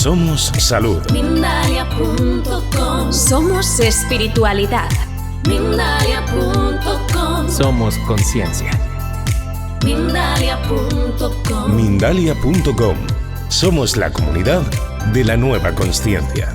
Somos salud. Mindalia.com. Somos espiritualidad. Mindalia.com. Somos conciencia. Mindalia.com. Mindalia.com. Somos la comunidad de la nueva consciencia.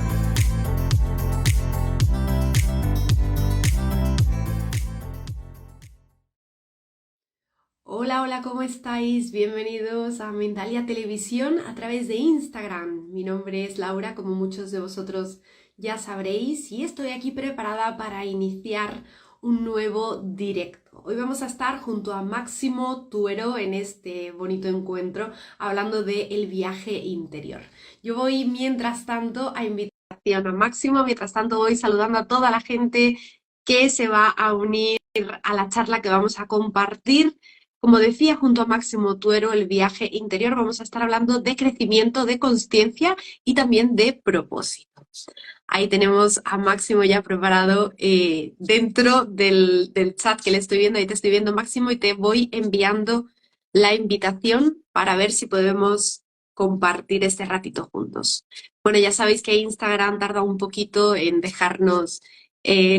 Hola, hola, ¿cómo estáis? Bienvenidos a Mindalia Televisión a través de Instagram. Mi nombre es Laura, como muchos de vosotros ya sabréis, y estoy aquí preparada para iniciar un nuevo directo. Hoy vamos a estar junto a Máximo Tuero en este bonito encuentro hablando del viaje interior. Yo voy mientras tanto a invitación a Máximo, mientras tanto voy saludando a toda la gente que se va a unir a la charla que vamos a compartir. Como decía, junto a Máximo Tuero, el viaje interior, vamos a estar hablando de crecimiento, de consciencia y también de propósito. Ahí tenemos a Máximo ya preparado dentro del chat que le estoy viendo. Ahí te estoy viendo, Máximo, y te voy enviando la invitación para ver si podemos compartir este ratito juntos. Bueno, ya sabéis que Instagram tarda un poquito en dejarnos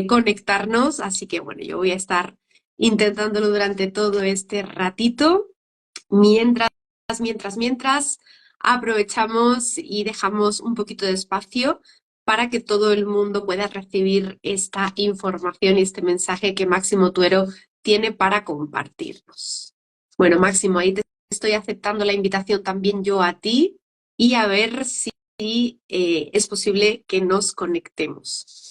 conectarnos, así que bueno, yo voy a estar intentándolo durante todo este ratito, mientras aprovechamos y dejamos un poquito de espacio para que todo el mundo pueda recibir esta información y este mensaje que Máximo Tuero tiene para compartirnos. Bueno, Máximo, ahí te estoy aceptando la invitación también yo a ti y a ver si es posible que nos conectemos.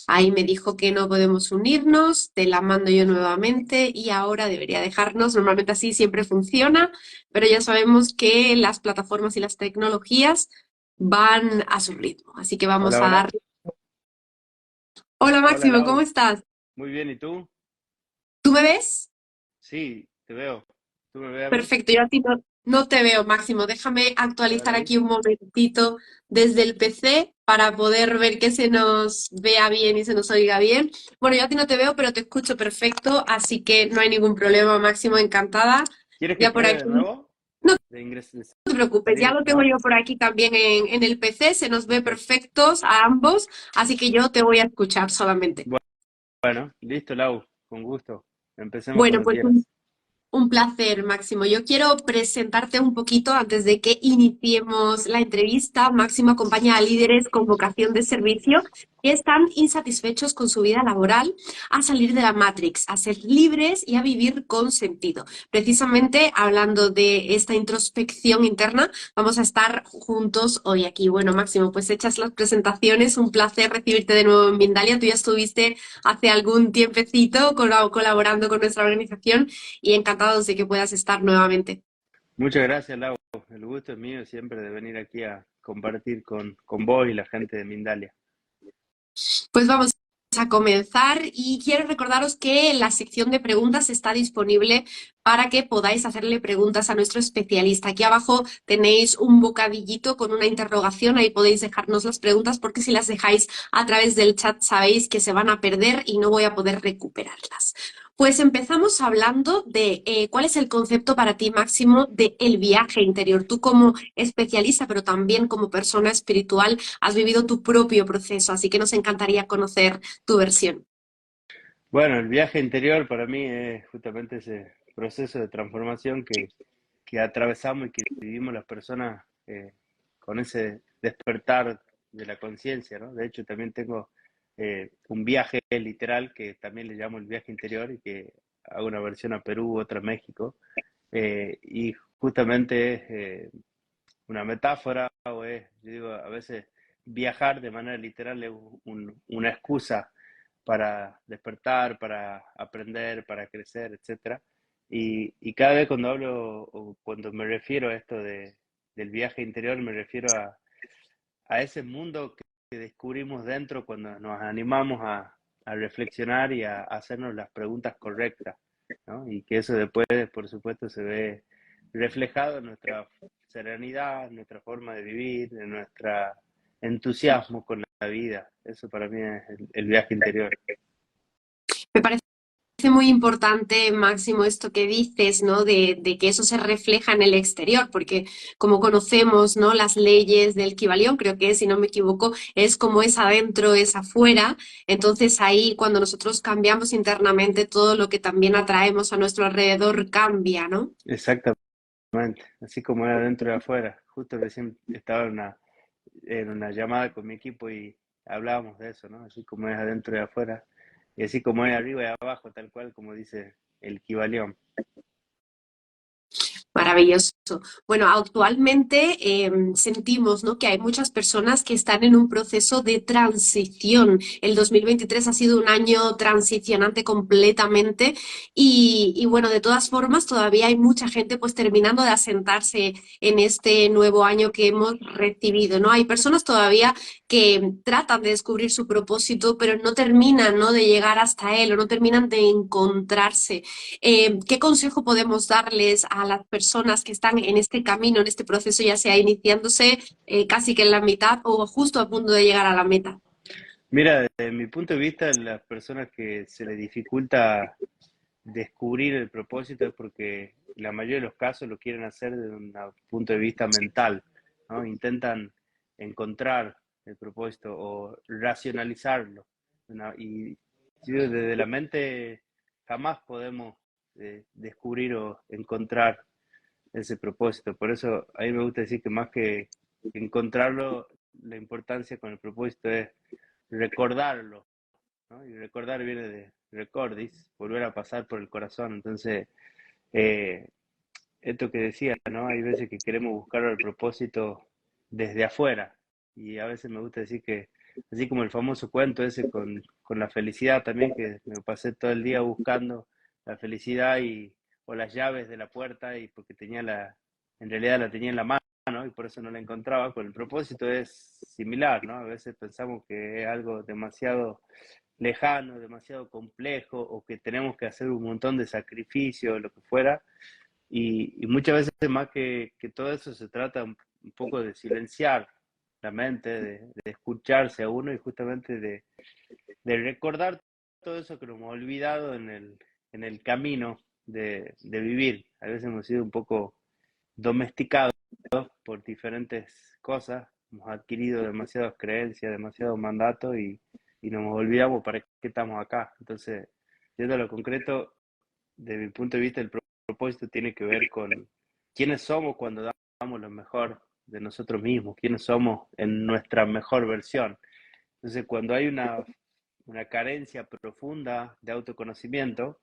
Ahí me dijo que no podemos unirnos, te la mando yo nuevamente y ahora debería dejarnos. Normalmente así siempre funciona, pero ya sabemos que las plataformas y las tecnologías van a su ritmo. Así que vamos Hola, a hola. dar. Hola Hola, Máximo, ¿cómo Lau. estás? Muy bien, ¿y tú? ¿Tú me ves? Sí, te veo. ¿Tú me ves a mí? Perfecto, yo a ti no te veo, Máximo. Déjame A ver actualizar ahí. aquí un momentito desde el PC para poder ver que se nos vea bien y se nos oiga bien. Bueno, yo a ti no te veo, pero te escucho perfecto, así que no hay ningún problema, Máximo, encantada. ¿Quieres que Ya por pruebe aquí, de nuevo? no De ingreso, de te preocupes, ya salir, lo tengo ¿no? yo por aquí también en el PC, se nos ve Perfecto. perfectos a ambos, así que yo te voy a escuchar solamente. Bueno, listo, Lau. Con gusto. Empecemos Bueno, cuando pues quieras. un placer, Máximo. Yo quiero presentarte un poquito antes de que iniciemos la entrevista. Máximo acompaña a líderes con vocación de servicio que están insatisfechos con su vida laboral a salir de la Matrix, a ser libres y a vivir con sentido. Precisamente hablando de esta introspección interna, vamos a estar juntos hoy aquí. Bueno, Máximo, pues hechas las presentaciones, un placer recibirte de nuevo en Mindalia. Tú ya estuviste hace algún tiempecito colaborando con nuestra organización y encantados de que puedas estar nuevamente. Muchas gracias, Lau. El gusto es mío siempre de venir aquí a compartir con vos y la gente de Mindalia. Pues vamos a comenzar y quiero recordaros que la sección de preguntas está disponible para que podáis hacerle preguntas a nuestro especialista. Aquí abajo tenéis un bocadillito con una interrogación, ahí podéis dejarnos las preguntas porque si las dejáis a través del chat sabéis que se van a perder y no voy a poder recuperarlas. Pues empezamos hablando de cuál es el concepto para ti, Máximo, de el viaje interior. Tú como especialista, pero también como persona espiritual, has vivido tu propio proceso, así que nos encantaría conocer tu versión. Bueno, el viaje interior para mí es justamente ese proceso de transformación que atravesamos y que vivimos las personas con ese despertar de la conciencia, ¿no? De hecho, también tengo un viaje literal que también le llamo el viaje interior y que hago una versión a Perú, otra a México, y justamente es una metáfora o es, yo digo, a veces viajar de manera literal es una excusa para despertar, para aprender, para crecer, etcétera. Y cada vez cuando hablo o cuando me refiero a esto del viaje interior, me refiero a ese mundo que descubrimos dentro cuando nos animamos a reflexionar y a hacernos las preguntas correctas, ¿no? Y que eso después, por supuesto, se ve reflejado en nuestra serenidad, en nuestra forma de vivir, en nuestro entusiasmo con la vida. Eso para mí es el viaje interior. Me parece muy importante, Máximo, esto que dices, ¿no? De que eso se refleja en el exterior, porque como conocemos, ¿no? Las leyes del Kybalión, creo que si no me equivoco, es como es adentro, es afuera. Entonces ahí, cuando nosotros cambiamos internamente, todo lo que también atraemos a nuestro alrededor cambia, ¿no? Exactamente, así como era adentro y afuera. Justo recién estaba en una llamada con mi equipo y hablábamos de eso, ¿no? Así como es adentro y afuera, y así como es arriba y abajo, tal cual como dice el Kybalión. Maravilloso. Bueno, actualmente sentimos, ¿no? Que hay muchas personas que están en un proceso de transición. El 2023 ha sido un año transicionante completamente y bueno, de todas formas, todavía hay mucha gente pues terminando de asentarse en este nuevo año que hemos recibido, ¿no? Hay personas todavía que tratan de descubrir su propósito, pero no terminan, ¿no? De llegar hasta él o no terminan de encontrarse. ¿Qué consejo podemos darles a las personas que están en este camino, en este proceso, ya sea iniciándose casi que en la mitad o justo a punto de llegar a la meta? Mira, desde mi punto de vista, las personas que se les dificulta descubrir el propósito es porque la mayoría de los casos lo quieren hacer desde un punto de vista mental, ¿no? Intentan encontrar el propósito o racionalizarlo, ¿no? Y sí, desde la mente jamás podemos descubrir o encontrar ese propósito. Por eso a mí me gusta decir que más que encontrarlo, la importancia con el propósito es recordarlo, ¿no? Y recordar viene de recordis, volver a pasar por el corazón. Entonces, eh, esto que decía, ¿no? Hay veces que queremos buscar el propósito desde afuera. Y a veces me gusta decir que, así como el famoso cuento ese con la felicidad también, que me pasé todo el día buscando la felicidad o las llaves de la puerta, y porque en realidad la tenía en la mano y por eso no la encontraba. Con el propósito es similar, ¿no? A veces pensamos que es algo demasiado lejano, demasiado complejo, o que tenemos que hacer un montón de sacrificios, lo que fuera, y muchas veces más que todo eso se trata un poco de silenciar la mente, de escucharse a uno y justamente de recordar todo eso que nos hemos olvidado en el camino de vivir. A veces hemos sido un poco domesticados por diferentes cosas, hemos adquirido demasiadas creencias, demasiados mandatos y nos olvidamos para qué estamos acá. Entonces, yendo a lo concreto, de mi punto de vista, el propósito tiene que ver con quiénes somos cuando damos lo mejor de nosotros mismos, quiénes somos en nuestra mejor versión. Entonces, cuando hay una carencia profunda de autoconocimiento,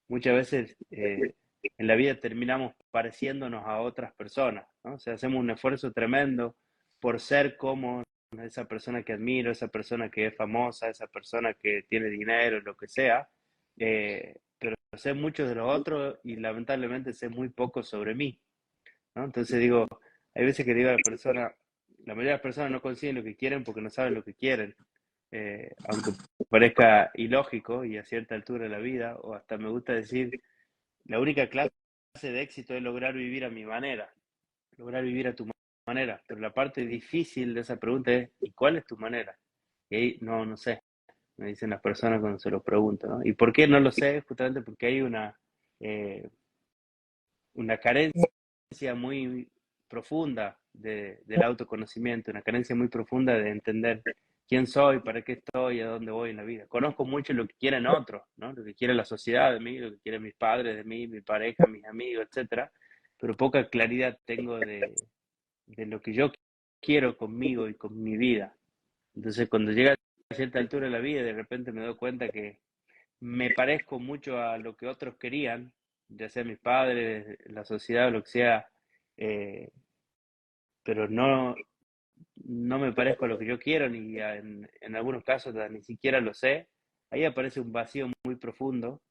muchas veces en la vida terminamos pareciéndonos a otras personas, ¿no? O sea, hacemos un esfuerzo tremendo por ser como esa persona que admiro, esa persona que es famosa, esa persona que tiene dinero, lo que sea, pero sé mucho de los otros y lamentablemente sé muy poco sobre mí, ¿no? Entonces digo, hay veces que digo a la persona, la mayoría de las personas no consiguen lo que quieren porque no saben lo que quieren, aunque parezca ilógico y a cierta altura de la vida, o hasta me gusta decir, la única clase de éxito es lograr vivir a mi manera, lograr vivir a tu manera, pero la parte difícil de esa pregunta es, ¿y cuál es tu manera? Y ahí, no sé, me dicen las personas cuando se lo pregunto, ¿no? ¿Y por qué no lo sé? Justamente porque hay eh, una carencia muy profunda del autoconocimiento, una carencia muy profunda de entender quién soy, para qué estoy, a dónde voy en la vida. Conozco mucho lo que quieren otros, ¿no? Lo que quiere la sociedad de mí, lo que quieren mis padres de mí, mi pareja, mis amigos, etcétera, pero poca claridad tengo de lo que yo quiero conmigo y con mi vida. Entonces, cuando llega a cierta altura de la vida, de repente me doy cuenta que me parezco mucho a lo que otros querían, ya sea mis padres, la sociedad o lo que sea, eh, pero no me parezco a lo que yo quiero, en algunos casos ni siquiera lo sé. Ahí aparece un vacío muy profundo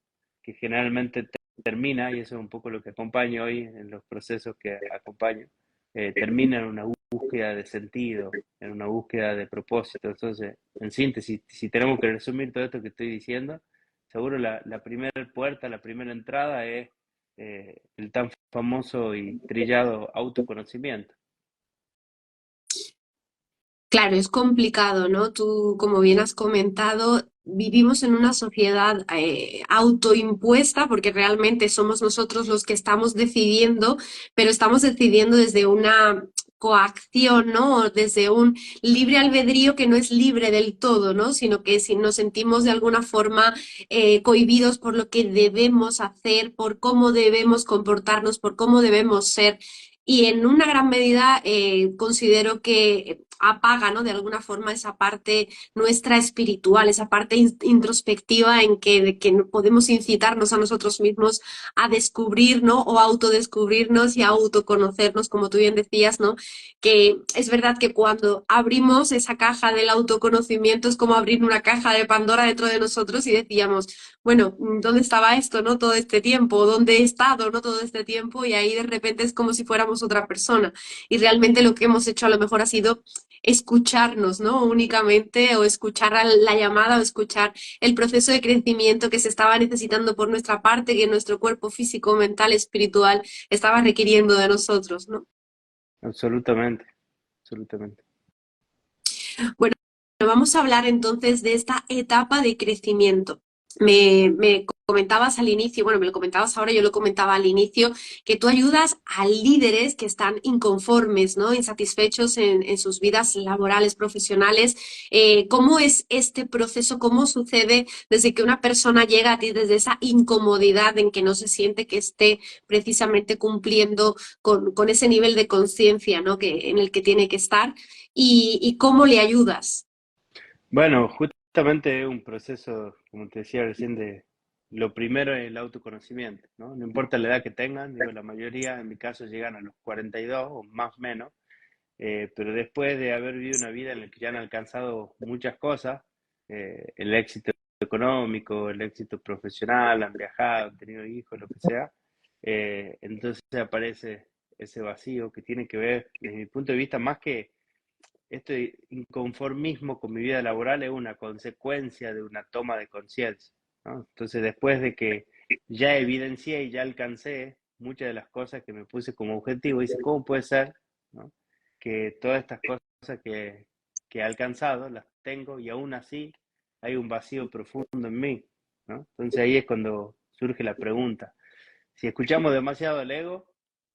que generalmente termina, y eso es un poco lo que acompaño hoy en los procesos que acompaño, termina en una búsqueda de sentido, en una búsqueda de propósito. Entonces, en síntesis, si tenemos que resumir todo esto que estoy diciendo, seguro la primera puerta, la primera entrada es el tan famoso y trillado autoconocimiento. Claro, es complicado, ¿no? Tú, como bien has comentado, vivimos en una sociedad autoimpuesta, porque realmente somos nosotros los que estamos decidiendo, pero estamos decidiendo desde una coacción, ¿no? O desde un libre albedrío que no es libre del todo, ¿no? Sino que si nos sentimos de alguna forma cohibidos por lo que debemos hacer, por cómo debemos comportarnos, por cómo debemos ser. Y en una gran medida considero que apaga, ¿no? De alguna forma esa parte nuestra espiritual, esa parte introspectiva en que podemos incitarnos a nosotros mismos a descubrir, ¿no? O autodescubrirnos y a autoconocernos, como tú bien decías, ¿no? Que es verdad que cuando abrimos esa caja del autoconocimiento es como abrir una caja de Pandora dentro de nosotros y decíamos, bueno, ¿dónde estaba esto, no? Todo este tiempo, ¿dónde he estado, no? Todo este tiempo y ahí de repente es como si fuéramos otra persona. Y realmente lo que hemos hecho a lo mejor ha sido escucharnos, ¿no? Únicamente, o escuchar la llamada, o escuchar el proceso de crecimiento que se estaba necesitando por nuestra parte, que nuestro cuerpo físico, mental, espiritual estaba requiriendo de nosotros, ¿no? Absolutamente, absolutamente. Bueno, vamos a hablar entonces de esta etapa de crecimiento. Me comentabas al inicio, bueno, me lo comentabas ahora, yo lo comentaba al inicio, que tú ayudas a líderes que están inconformes, ¿no? Insatisfechos en sus vidas laborales, profesionales. ¿Cómo es este proceso? ¿Cómo sucede desde que una persona llega a ti, desde esa incomodidad en que no se siente que esté precisamente cumpliendo con ese nivel de conciencia, ¿no? En el que tiene que estar? Y cómo le ayudas. Bueno, justamente es un proceso, como te decía recién, de lo primero es el autoconocimiento, ¿no? No importa la edad que tengan, digo, la mayoría en mi caso llegan a los 42 o más o menos, pero después de haber vivido una vida en la que ya han alcanzado muchas cosas, el éxito económico, el éxito profesional, han viajado, han tenido hijos, lo que sea, entonces aparece ese vacío que tiene que ver, desde mi punto de vista, más que este inconformismo con mi vida laboral es una consecuencia de una toma de conciencia, ¿no? Entonces, después de que ya evidencié y ya alcancé muchas de las cosas que me puse como objetivo, dice, ¿cómo puede ser, ¿no? Que todas estas cosas que he alcanzado las tengo y aún así hay un vacío profundo en mí, ¿no? Entonces ahí es cuando surge la pregunta. Si escuchamos demasiado al ego,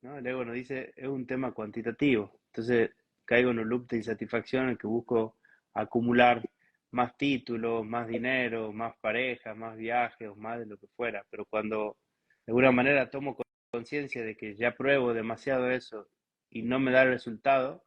¿no? El ego nos dice, es un tema cuantitativo. Entonces caigo en un loop de insatisfacción en el que busco acumular más títulos, más dinero, más parejas, más viajes o más de lo que fuera. Pero cuando de alguna manera tomo conciencia de que ya pruebo demasiado eso y no me da el resultado,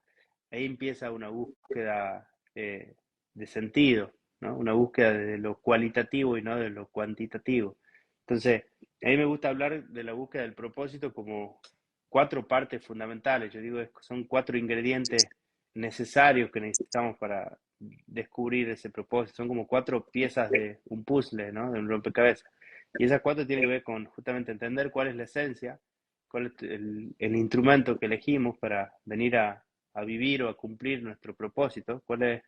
ahí empieza una búsqueda de sentido, ¿no? Una búsqueda de lo cualitativo y no de lo cuantitativo. Entonces, a mí me gusta hablar de la búsqueda del propósito como cuatro partes fundamentales. Yo digo, son cuatro ingredientes necesarios que necesitamos para descubrir ese propósito. Son como cuatro piezas de un puzzle, ¿no? De un rompecabezas. Y esas cuatro tienen que ver con justamente entender cuál es la esencia, cuál es el instrumento que elegimos para venir a vivir o a cumplir nuestro propósito, cuál es,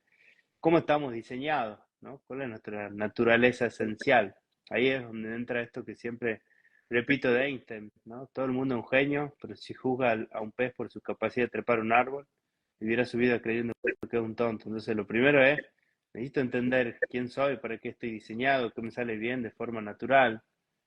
cómo estamos diseñados, ¿no? Cuál es nuestra naturaleza esencial. Ahí es donde entra esto que siempre repito de Einstein, ¿no? Todo el mundo es un genio, pero si juzga a un pez por su capacidad de trepar un árbol, viviera su vida creyendo que es un tonto. Entonces, lo primero es, necesito entender quién soy, para qué estoy diseñado, qué me sale bien de forma natural,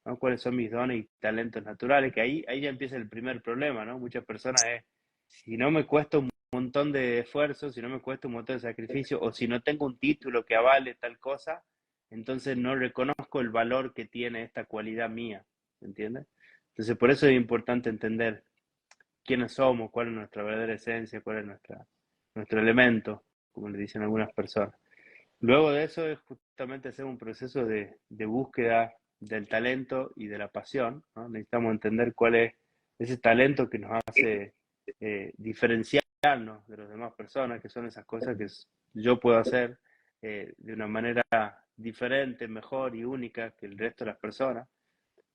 ¿no? Cuáles son mis dones y talentos naturales, que ahí ya empieza el primer problema, ¿no? Muchas personas es, si no me cuesta un montón de esfuerzo, si no me cuesta un montón de sacrificio, o si no tengo un título que avale tal cosa, entonces no reconozco el valor que tiene esta cualidad mía, ¿entiendes? Entonces por eso es importante entender quiénes somos, cuál es nuestra verdadera esencia, cuál es nuestro elemento, como le dicen algunas personas. Luego de eso es justamente hacer un proceso de búsqueda del talento y de la pasión, ¿no? Necesitamos entender cuál es ese talento que nos hace diferenciarnos de las demás personas, que son esas cosas que yo puedo hacer de una manera diferente, mejor y única que el resto de las personas.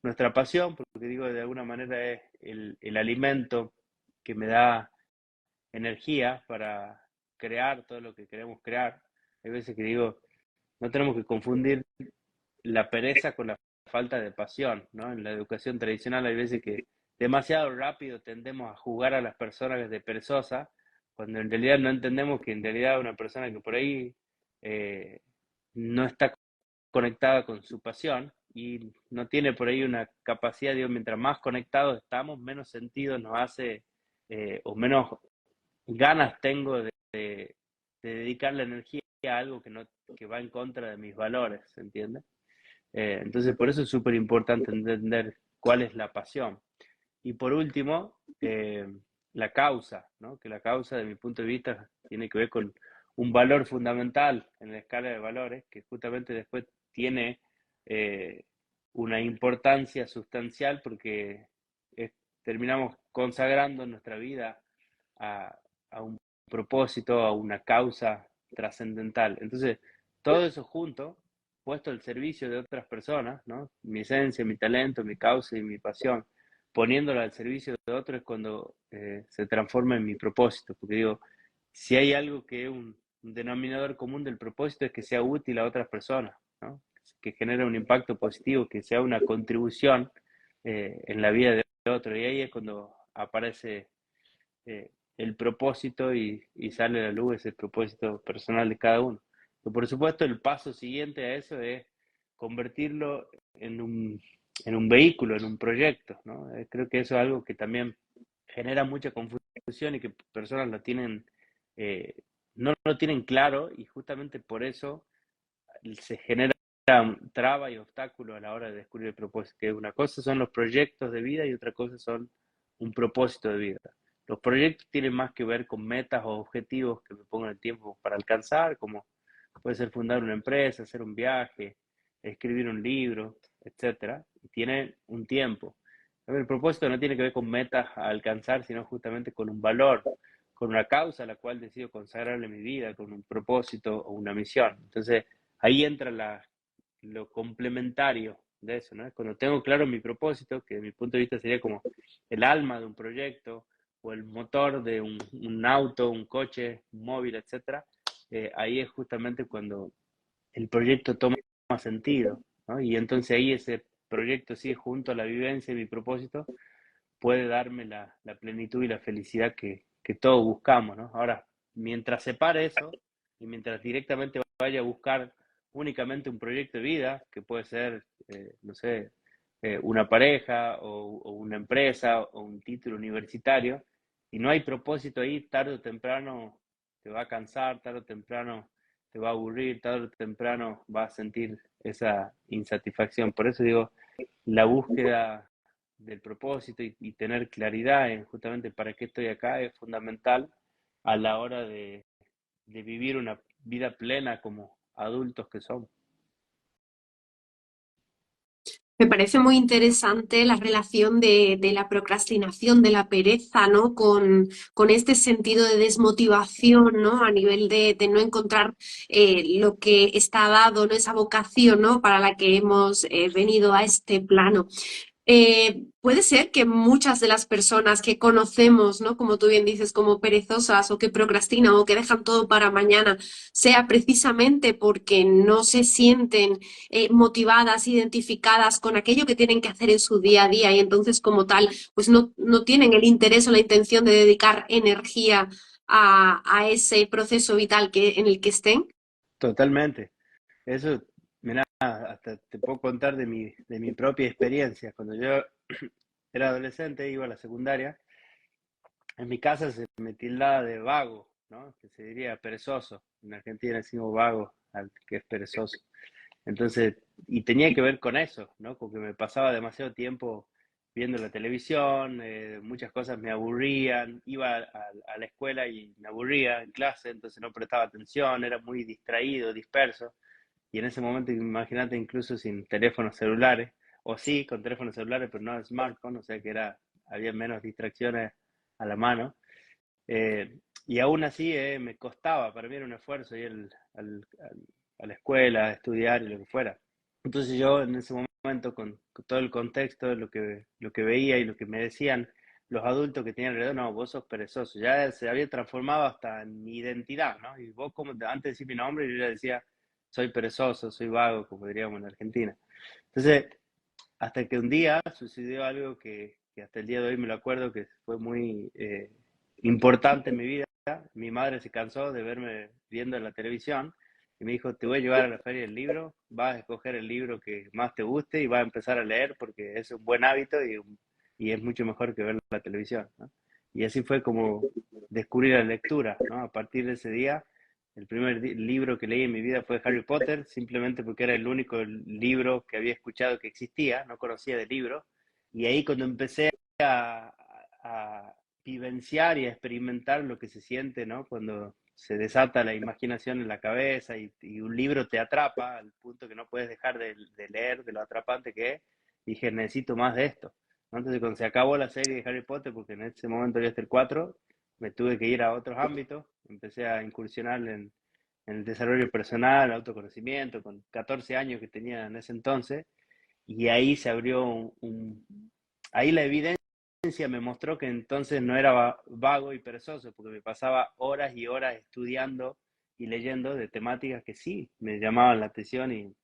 Nuestra pasión, porque digo, de alguna manera es el alimento que me da energía para crear todo lo que queremos crear. Hay veces que digo, no tenemos que confundir la pereza con la falta de pasión, ¿no? En la educación tradicional hay veces que demasiado rápido tendemos a juzgar a las personas de perezosa, cuando en realidad no entendemos que en realidad una persona que por ahí no está conectada con su pasión y no tiene por ahí una capacidad, digo, mientras más conectados estamos, menos sentido nos hace o menos ganas tengo de dedicar la energía a algo que, no, que va en contra de mis valores, ¿entiendes? Entonces, por eso es súper importante entender cuál es la pasión. Y por último, la causa, ¿no? Que la causa, de mi punto de vista, tiene que ver con un valor fundamental en la escala de valores, que justamente después tiene una importancia sustancial porque terminamos consagrando nuestra vida a, a un propósito, a una causa trascendental. Entonces, todo eso junto, puesto al servicio de otras personas, ¿no? Mi esencia, mi talento, mi causa y mi pasión, poniéndolo al servicio de otros es cuando se transforma en mi propósito. Porque digo, si hay algo que es un denominador común del propósito es que sea útil a otras personas, ¿no? Que genere un impacto positivo, que sea una contribución en la vida de otro. Y ahí es cuando aparece el propósito y sale a la luz ese propósito personal de cada uno. Pero por supuesto, el paso siguiente a eso es convertirlo en un vehículo, en un proyecto, ¿no? Creo que eso es algo que también genera mucha confusión y que personas lo tienen, no lo tienen claro y justamente por eso se genera traba y obstáculo a la hora de descubrir el propósito, que una cosa son los proyectos de vida y otra cosa son un propósito de vida. Los proyectos tienen más que ver con metas o objetivos que me pongo el tiempo para alcanzar, como puede ser fundar una empresa, hacer un viaje, escribir un libro, etcétera, y tiene un tiempo. El propósito no tiene que ver con metas a alcanzar, sino justamente con un valor, con una causa a la cual decido consagrarle mi vida, con un propósito o una misión. Entonces, ahí entra lo complementario de eso, ¿no? Cuando tengo claro mi propósito, que de mi punto de vista sería como el alma de un proyecto o el motor de un auto, un coche, un móvil, etcétera, ahí es justamente cuando el proyecto toma sentido, ¿no? Y entonces ahí ese proyecto, sí, junto a la vivencia y mi propósito, puede darme la plenitud y la felicidad que todos buscamos, ¿no? Ahora, mientras separe eso y mientras directamente vaya a buscar únicamente un proyecto de vida, que puede ser, no sé, una pareja o una empresa o un título universitario, y no hay propósito ahí, tarde o temprano te va a cansar, tarde o temprano te va a aburrir, tarde o temprano vas a sentir esa insatisfacción. Por eso digo, la búsqueda del propósito y tener claridad en justamente para qué estoy acá es fundamental a la hora de vivir una vida plena como adultos que somos. Me parece muy interesante la relación de la procrastinación, de la pereza, ¿no? Con este sentido de desmotivación, ¿no? A nivel de no encontrar lo que está dado, ¿no? Esa vocación, ¿no? Para la que hemos venido a este plano. Puede ser que muchas de las personas que conocemos, ¿no? Como tú bien dices, como perezosas o que procrastinan o que dejan todo para mañana, sea precisamente porque no se sienten motivadas, identificadas con aquello que tienen que hacer en su día a día y entonces como tal, pues no tienen el interés o la intención de dedicar energía a ese proceso vital en el que estén. Totalmente. Eso, mira, hasta te puedo contar de mi propia experiencia. Cuando yo era adolescente, iba a la secundaria, en mi casa se me tildaba de vago, ¿no? Que se diría perezoso. En Argentina decimos vago al que es perezoso. Entonces, y tenía que ver con eso, ¿no? Porque me pasaba demasiado tiempo viendo la televisión, muchas cosas me aburrían, iba a la escuela y me aburría en clase, entonces no prestaba atención, era muy distraído, disperso. Y en ese momento, imagínate, incluso sin teléfonos celulares, o sí, con teléfonos celulares, pero no smartphone, o sea que había menos distracciones a la mano. Y aún así me costaba, para mí era un esfuerzo ir a la escuela, a estudiar y lo que fuera. Entonces yo en ese momento, con todo el contexto de lo que veía y lo que me decían los adultos que tenían alrededor, no, vos sos perezoso, ya se había transformado hasta en mi identidad, ¿no? Y vos, como antes de decir mi nombre, yo ya decía, soy perezoso, soy vago, como diríamos en Argentina. Entonces, hasta que un día sucedió algo que hasta el día de hoy me lo acuerdo, que fue muy importante en mi vida. Mi madre se cansó de verme viendo en la televisión y me dijo, te voy a llevar a la Feria del Libro, vas a escoger el libro que más te guste y vas a empezar a leer porque es un buen hábito y es mucho mejor que ver la televisión, ¿no? Y así fue como descubrí la lectura, ¿no? A partir de ese día, el primer libro que leí en mi vida fue Harry Potter, simplemente porque era el único libro que había escuchado que existía, no conocía de libro, y ahí cuando empecé a vivenciar y a experimentar lo que se siente, ¿no? Cuando se desata la imaginación en la cabeza y un libro te atrapa al punto que no puedes dejar de leer, de lo atrapante que es, dije, necesito más de esto. Entonces, cuando se acabó la serie de Harry Potter, porque en ese momento ya está el 4, me tuve que ir a otros ámbitos, empecé a incursionar en el desarrollo personal, autoconocimiento, con 14 años que tenía en ese entonces, y ahí se abrió ahí la evidencia me mostró que entonces no era vago y perezoso, porque me pasaba horas y horas estudiando y leyendo de temáticas que sí me llamaban la atención y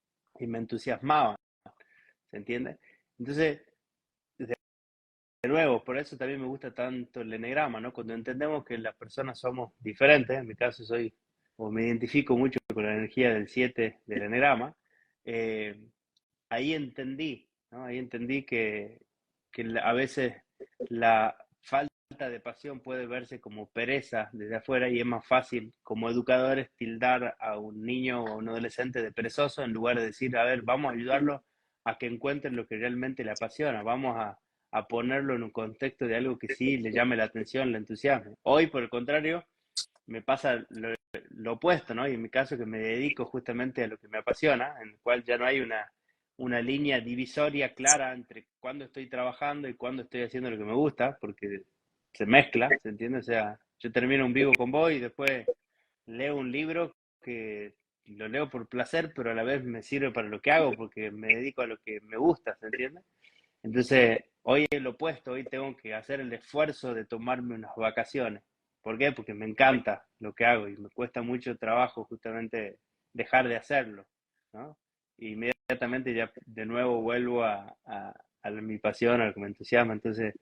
me entusiasmaban, ¿se entiende? Entonces, de nuevo, por eso también me gusta tanto el enegrama, ¿no? Cuando entendemos que las personas somos diferentes, en mi caso soy, o me identifico mucho con la energía del 7 del enegrama, eh, ahí entendí, ¿no? Ahí entendí que a veces la falta de pasión puede verse como pereza desde afuera y es más fácil como educadores tildar a un niño o a un adolescente de perezoso en lugar de decir, a ver, vamos a ayudarlo a que encuentren lo que realmente le apasiona, vamos a ponerlo en un contexto de algo que sí le llame la atención, le entusiasme. Hoy, por el contrario, me pasa lo opuesto, ¿no? Y en mi caso que me dedico justamente a lo que me apasiona, en el cual ya no hay una línea divisoria clara entre cuándo estoy trabajando y cuándo estoy haciendo lo que me gusta, porque se mezcla, ¿se entiende? O sea, yo termino un vivo con vos y después leo un libro que lo leo por placer, pero a la vez me sirve para lo que hago, porque me dedico a lo que me gusta, ¿se entiende? Entonces, hoy es lo opuesto, hoy tengo que hacer el esfuerzo de tomarme unas vacaciones. ¿Por qué? Porque me encanta lo que hago y me cuesta mucho trabajo justamente dejar de hacerlo, ¿no? Y inmediatamente ya de nuevo vuelvo a mi pasión, a lo que me entusiasma. Entonces,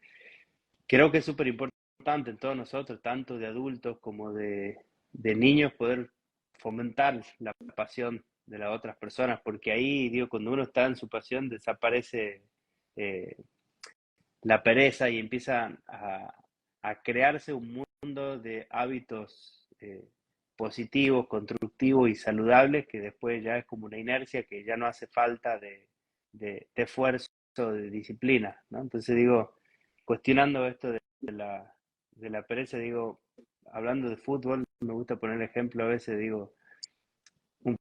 creo que es súper importante en todos nosotros, tanto de adultos como de niños, poder fomentar la pasión de las otras personas, porque ahí, digo, cuando uno está en su pasión, desaparece eh, la pereza y empieza a crearse un mundo de hábitos positivos, constructivos y saludables que después ya es como una inercia que ya no hace falta de esfuerzo, de disciplina, ¿no? Entonces digo, cuestionando esto de la pereza, digo, hablando de fútbol, me gusta poner el ejemplo a veces, digo, un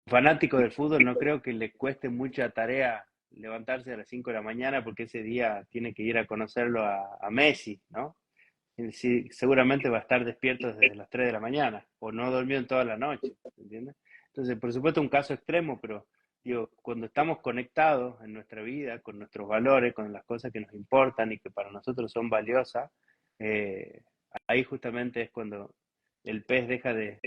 fanático del fútbol no creo que le cueste mucha tarea levantarse a las 5 de la mañana porque ese día tiene que ir a conocerlo a Messi, ¿no? Y sí, seguramente va a estar despierto desde las 3 de la mañana o no durmió en toda la noche, ¿entiendes? Entonces, por supuesto, un caso extremo, pero digo, cuando estamos conectados en nuestra vida con nuestros valores, con las cosas que nos importan y que para nosotros son valiosas, eh, ahí justamente es cuando el pez deja de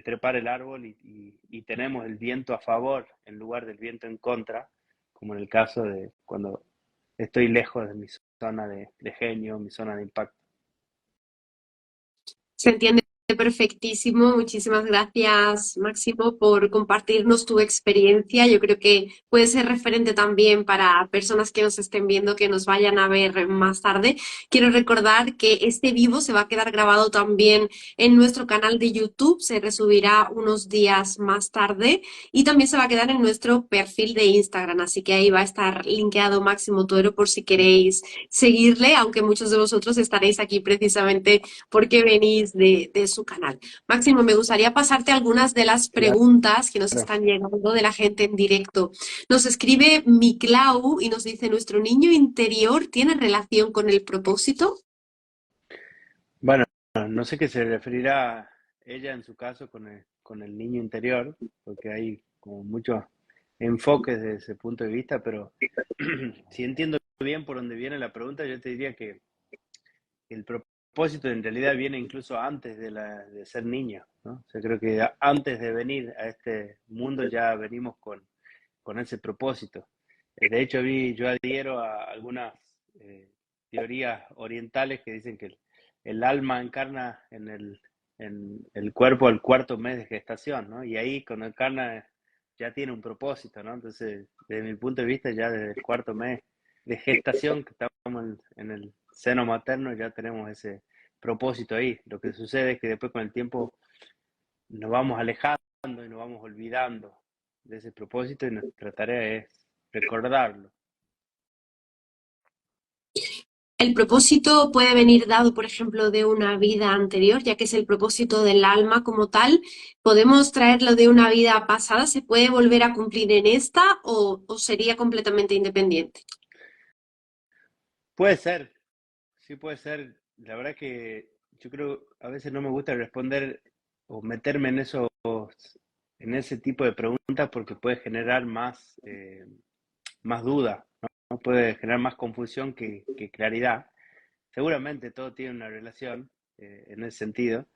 trepar el árbol y tenemos el viento a favor en lugar del viento en contra, como en el caso de cuando estoy lejos de mi zona de genio, mi zona de impacto. Se entiende perfectísimo. Muchísimas gracias, Máximo, por compartirnos tu experiencia. Yo creo que puede ser referente también para personas que nos estén viendo, que nos vayan a ver más tarde. Quiero recordar que este vivo se va a quedar grabado también en nuestro canal de YouTube. Se resubirá unos días más tarde y también se va a quedar en nuestro perfil de Instagram. Así que ahí va a estar linkeado Máximo Toro por si queréis seguirle, aunque muchos de vosotros estaréis aquí precisamente porque venís de su canal. Máximo, me gustaría pasarte algunas de las Claro. preguntas que nos están llegando de la gente en directo. Nos escribe Miklau y nos dice, ¿nuestro niño interior tiene relación con el propósito? Bueno, no sé qué se referirá ella en su caso con el niño interior, porque hay como muchos enfoques desde ese punto de vista, pero si entiendo bien por dónde viene la pregunta, yo te diría que el propósito en realidad viene incluso antes de ser niño, ¿no? O sea, creo que antes de venir a este mundo ya venimos con ese propósito. De hecho, yo adhiero a algunas teorías orientales que dicen que el alma encarna en el cuerpo al cuarto mes de gestación, ¿no? Y ahí cuando encarna ya tiene un propósito, ¿no? Entonces, desde mi punto de vista, ya desde el cuarto mes de gestación, que estamos en el seno materno, ya tenemos ese propósito ahí. Lo que sucede es que después con el tiempo nos vamos alejando y nos vamos olvidando de ese propósito y nuestra tarea es recordarlo. El propósito puede venir dado, por ejemplo, de una vida anterior, ya que es el propósito del alma como tal. ¿Podemos traerlo de una vida pasada? ¿Se puede volver a cumplir en esta o sería completamente independiente? Puede ser, sí puede ser. La verdad que yo creo, a veces no me gusta responder o meterme en ese tipo de preguntas porque puede generar más duda, ¿no? Puede generar más confusión que claridad. Seguramente todo tiene una relación en ese sentido,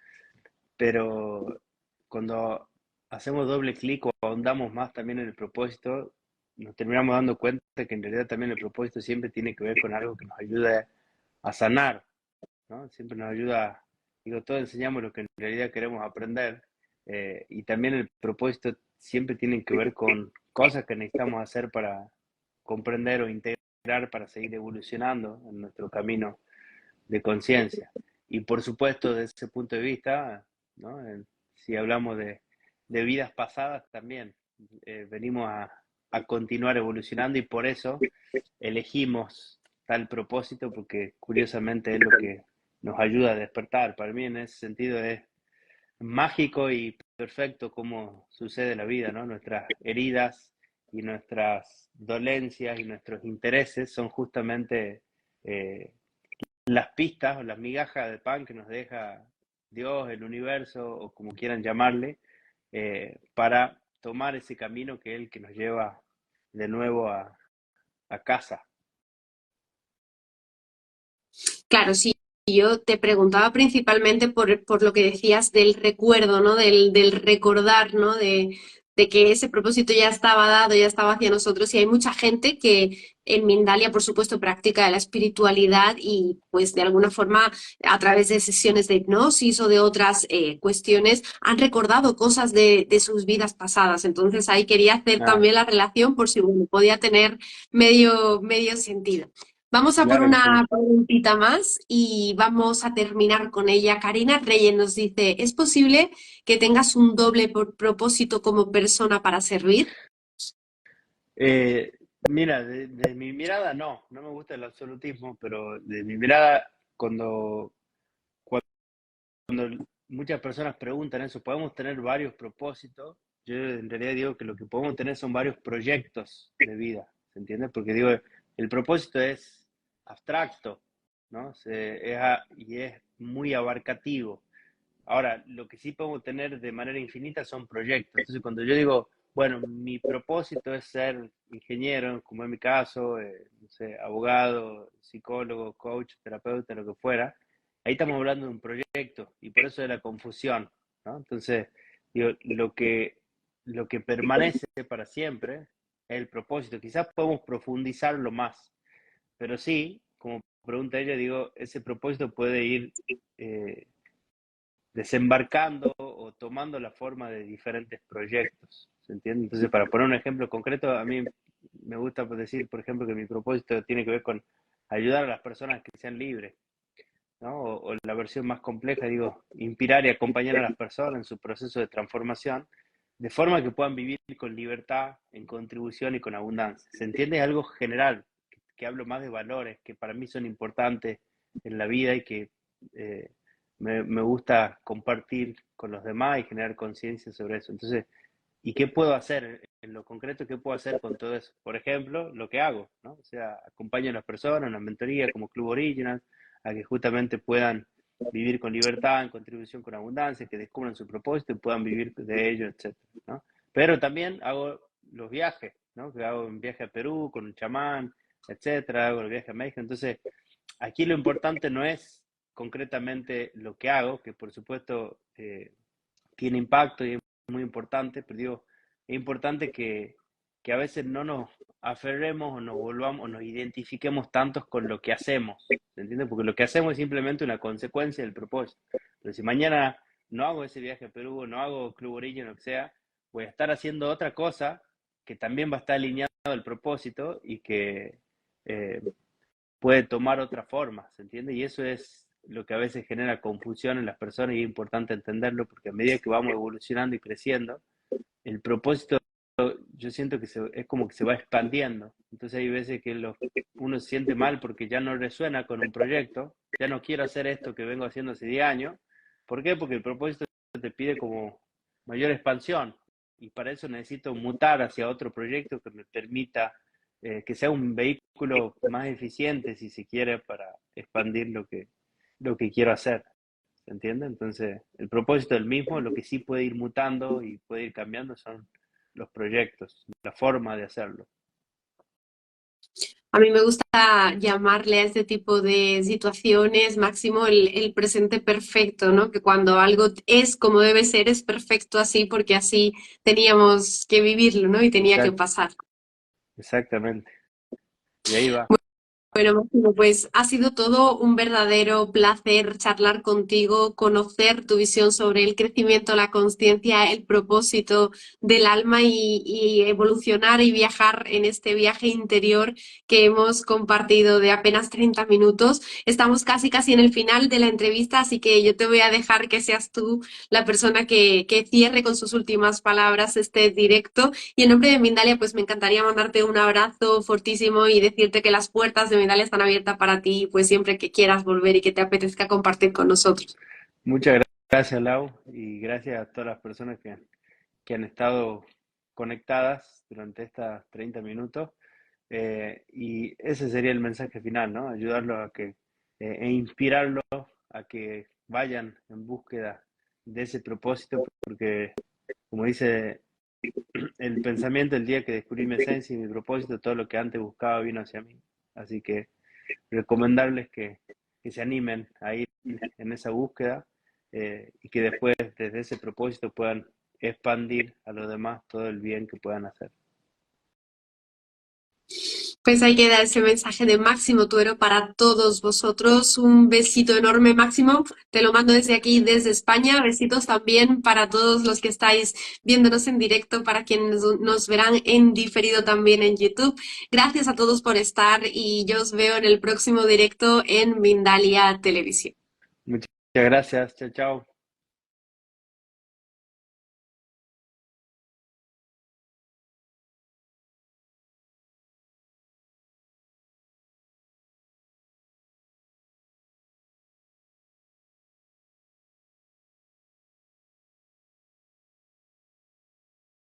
pero cuando hacemos doble clic o ahondamos más también en el propósito, nos terminamos dando cuenta que en realidad también el propósito siempre tiene que ver con algo que nos ayude a sanar, ¿no? Siempre nos ayuda, digo, todos enseñamos lo que en realidad queremos aprender, y también el propósito siempre tiene que ver con cosas que necesitamos hacer para comprender o integrar para seguir evolucionando en nuestro camino de conciencia. Y por supuesto, desde ese punto de vista, ¿no? Si hablamos de vidas pasadas, también venimos a continuar evolucionando y por eso elegimos tal propósito, porque curiosamente es lo que nos ayuda a despertar. Para mí en ese sentido es mágico y perfecto cómo sucede la vida, ¿no? Nuestras heridas y nuestras dolencias y nuestros intereses son justamente las pistas o las migajas de pan que nos deja Dios, el universo o como quieran llamarle, para tomar ese camino que es el que nos lleva de nuevo a casa. Claro, sí. Yo te preguntaba principalmente por lo que decías del recuerdo, ¿no? Del recordar, ¿no? De que ese propósito ya estaba dado, ya estaba hacia nosotros. Y hay mucha gente que en Mindalia, por supuesto, practica la espiritualidad y, pues, de alguna forma, a través de sesiones de hipnosis o de otras cuestiones, han recordado cosas de sus vidas pasadas. Entonces, ahí quería hacer Ah, también la relación por si, bueno, podía tener medio sentido. Vamos a por claro que una sí. preguntita más y vamos a terminar con ella. Karina Reyes nos dice, ¿es posible que tengas un doble propósito como persona para servir? Mira, de mi mirada no me gusta el absolutismo, pero de mi mirada, cuando muchas personas preguntan eso, ¿podemos tener varios propósitos? Yo en realidad digo que lo que podemos tener son varios proyectos de vida, ¿se entiende? Porque digo, el propósito es abstracto, ¿no? Y es muy abarcativo. Ahora, lo que sí podemos tener de manera infinita son proyectos. Entonces, cuando yo digo, bueno, mi propósito es ser ingeniero, como en mi caso, no sé, abogado, psicólogo, coach, terapeuta, lo que fuera, ahí estamos hablando de un proyecto y por eso de la confusión, ¿no? Entonces, digo, lo que permanece para siempre es el propósito. Quizás podemos profundizarlo más, pero sí, como pregunta ella, digo, ese propósito puede ir eh, desembarcando o tomando la forma de diferentes proyectos, ¿se entiende? Entonces, para poner un ejemplo concreto, a mí me gusta decir, por ejemplo, que mi propósito tiene que ver con ayudar a las personas que sean libres, ¿no? O la versión más compleja, digo, inspirar y acompañar a las personas en su proceso de transformación, de forma que puedan vivir con libertad, en contribución y con abundancia. ¿Se entiende? Es algo general, que hablo más de valores, que para mí son importantes en la vida y que eh, me gusta compartir con los demás y generar conciencia sobre eso. Entonces, ¿y qué puedo hacer? En lo concreto, ¿qué puedo hacer con todo eso? Por ejemplo, lo que hago, ¿no? O sea, acompaño a las personas en la mentoría como Club Original, a que justamente puedan vivir con libertad, en contribución con abundancia, que descubran su propósito y puedan vivir de ello, etcétera, ¿no? Pero también hago los viajes, ¿no? Que hago un viaje a Perú con un chamán, etcétera, hago el viaje a México. Entonces, aquí lo importante no es concretamente lo que hago, que por supuesto tiene impacto y es muy importante, pero digo, es importante que a veces no nos aferremos o nos volvamos o nos identifiquemos tantos con lo que hacemos, ¿se entiende? Porque lo que hacemos es simplemente una consecuencia del propósito. Pero si mañana no hago ese viaje a Perú, no hago Club Origin, lo que sea, voy a estar haciendo otra cosa que también va a estar alineado al propósito y que eh, puede tomar otra forma, ¿se entiende? Y eso es lo que a veces genera confusión en las personas y es importante entenderlo porque a medida que vamos evolucionando y creciendo, el propósito yo siento que es como que se va expandiendo. Entonces hay veces que uno se siente mal porque ya no resuena con un proyecto, ya no quiero hacer esto que vengo haciendo hace 10 años. ¿Por qué? Porque el propósito te pide como mayor expansión y para eso necesito mutar hacia otro proyecto que me permita que sea un vehículo más eficiente, si se quiere, para expandir lo que quiero hacer. ¿Se entiende? Entonces, el propósito es el mismo, lo que sí puede ir mutando y puede ir cambiando son los proyectos, la forma de hacerlo. A mí me gusta llamarle a este tipo de situaciones, Máximo, el presente perfecto, ¿no? Que cuando algo es como debe ser, es perfecto así, porque así teníamos que vivirlo, ¿no? Y tenía que Exact, pasar. exactamente. Y ahí va. Bueno, Máximo, pues ha sido todo un verdadero placer charlar contigo, conocer tu visión sobre el crecimiento, la consciencia, el propósito del alma y evolucionar y viajar en este viaje interior que hemos compartido de apenas 30 minutos. Estamos casi en el final de la entrevista, así que yo te voy a dejar que seas tú la persona que cierre con sus últimas palabras este directo. Y en nombre de Mindalia, pues me encantaría mandarte un abrazo fortísimo y decirte que las puertas de Mindalia están abiertas para ti, pues siempre que quieras volver y que te apetezca compartir con nosotros. Muchas gracias, Lau, y gracias a todas las personas que han estado conectadas durante estos 30 minutos. Y ese sería el mensaje final, ¿no? Ayudarlos a e inspirarlos a que vayan en búsqueda de ese propósito, porque como dice el pensamiento, el día que descubrí mi esencia y mi propósito, todo lo que antes buscaba vino hacia mí. Así que recomendarles que se animen a ir en esa búsqueda y que después desde ese propósito puedan expandir a los demás todo el bien que puedan hacer. Pues ahí queda ese mensaje de Máximo Tuero para todos vosotros. Un besito enorme, Máximo. Te lo mando desde aquí, desde España. Besitos también para todos los que estáis viéndonos en directo, para quienes nos verán en diferido también en YouTube. Gracias a todos por estar y yo os veo en el próximo directo en Mindalia Televisión. Muchas gracias, chao, chao.